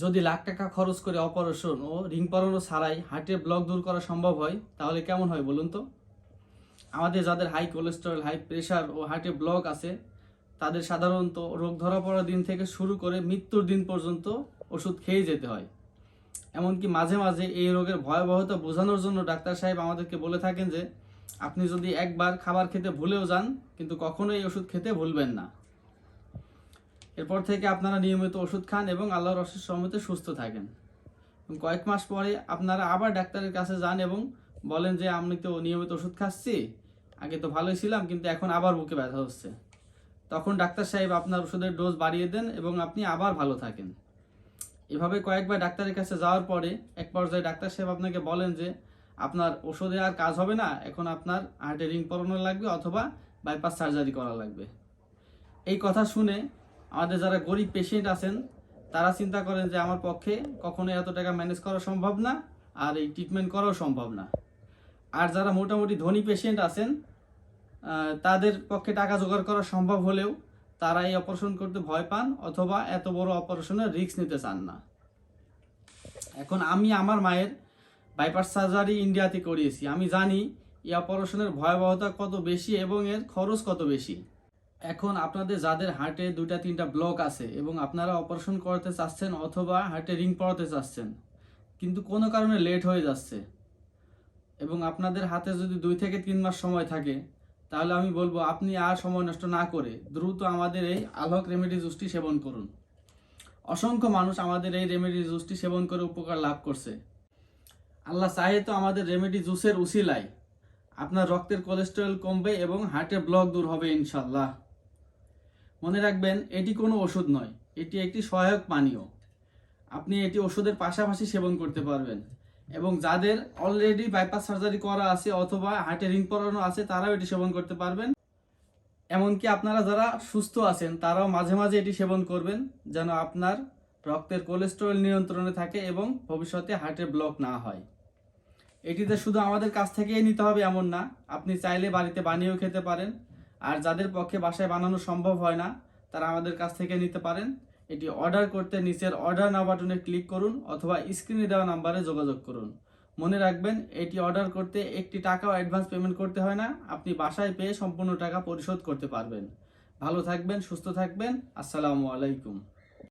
যদি লাখ টাকা খরচ করে অপারেশন ও রিং পরানো ছাড়াই হার্টের ব্লক দূর করা সম্ভব হয় তাহলে কেমন হয় বলুন তো। আমাদের যাদের হাই কোলেস্টেরল, হাই প্রেশার ও হার্টে ব্লক আছে তাদের সাধারণত রোগ ধরা পড়ার দিন থেকে শুরু করে মৃত্যুর দিন পর্যন্ত ওষুধ খেয়ে যেতে হয়। এমনকি মাঝে মাঝে এই রোগের ভয়াবহতা বোঝানোর জন্য ডাক্তার সাহেব আমাদেরকে বলে থাকেন যে আপনি যদি একবার খাবার খেতে ভুলেও যান কিন্তু কখনোই এই ওষুধ খেতে ভুলবেন না। এরপর থেকে আপনারা নিয়মিত ওষুধ খান এবং আল্লাহর অশেষ রহমতে সুস্থ থাকেন। কয়েক মাস পরে আপনারা আবার ডাক্তারের কাছে যান এবং বলেন যে আমি তো নিয়মিত ওষুধ খাচ্ছি, আগে তো ভালোই ছিলাম কিন্তু এখন আবার বুকে ব্যথা হচ্ছে। তখন ডাক্তার সাহেব আপনার ওষুধের ডোজ বাড়িয়ে দেন এবং আপনি আবার ভালো থাকেন। এভাবে কয়েকবার ডাক্তারের কাছে যাওয়ার পরে এক পর্যায়ে ডাক্তার সাহেব আপনাকে বলেন যে আপনার ওষুধে আর কাজ হবে না, এখন আপনার হার্টে রিং পরানো লাগবে অথবা বাইপাস সার্জারি করা লাগবে। এই কথা শুনে আমাদের যারা গরিব পেশেন্ট আছেন তারা চিন্তা করেন যে আমার পক্ষে কখনো এত টাকা ম্যানেজ করা সম্ভব না, আর এই ট্রিটমেন্ট করাও সম্ভব না। আর যারা মোটামুটি ধনী পেশেন্ট আছেন তাদের পক্ষে টাকা জোগাড় করা সম্ভব হলেও তারা এই অপারেশন করতে ভয় পান অথবা এত বড় অপারেশনের রিস্ক নিতে চান না। এখন আমি আমার মায়ের বাইপাস সার্জারি ইন্ডিয়াতে করিয়েছি, আমি জানি এই অপারেশনের ভয়াবহতা কত বেশি এবং এর খরচ কত বেশি। এখন আপনাদের যাদের হার্টে 2-3টা ব্লক আছে এবং আপনারা অপারেশন করাতে চাচ্ছেন অথবা হার্টে রিং পরাতে চাচ্ছেন কিন্তু কোনো কারণে লেট হয়ে যাচ্ছে এবং আপনাদের হাতে যদি 2 থেকে 3 মাস সময় থাকে, তাহলে আমি বলবো আপনি আর সময় নষ্ট না করে দ্রুত আমাদের এই আলহক রেমেডি জুসটি সেবন করুন। অসংখ্য মানুষ আমাদের এই রেমেডি জুসটি সেবন করে উপকার লাভ করছে। আল্লাহ চাহে তো আমাদের রেমেডি জুসের উসিলায় আপনার রক্তের কোলেস্টেরল কমবে এবং হার্টের ব্লক দূর হবে ইনশাল্লাহ। মনে রাখবেন, এটি কোনো ওষুধ নয়, এটি একটি সহায়ক পানীয়। আপনি এটি ওষুধের পাশাপাশি সেবন করতে পারবেন এবং যাদের অলরেডি বাইপাস সার্জারি করা আছে অথবা হার্টে রিং পরানো আছে তারাও এটি সেবন করতে পারবেন। এমনকি আপনারা যারা সুস্থ আছেন তারাও মাঝে মাঝে এটি সেবন করবেন যেন আপনার রক্তের কোলেস্টেরল নিয়ন্ত্রণে থাকে এবং ভবিষ্যতে হার্টের ব্লক না হয়। এটিতে শুধু আমাদের কাছ থেকেই নিতে হবে এমন না, আপনি চাইলে বাড়িতে বানিয়েও খেতে পারেন। আর যাদের পক্ষে বাসায় বানানো সম্ভব হয় না তারা আমাদের কাছ থেকে নিতে পারেন। এটি অর্ডার করতে নিচের অর্ডার নাও বাটনে ক্লিক করুন অথবা স্ক্রিনে দেওয়া নাম্বারে যোগাযোগ করুন। মনে রাখবেন, এটি অর্ডার করতে একটি টাকাও অ্যাডভান্স পেমেন্ট করতে হয় না, আপনি বাসায় পেয়ে সম্পূর্ণ টাকা পরিশোধ করতে পারবেন। ভালো থাকবেন, সুস্থ থাকবেন। আসসালামু আলাইকুম।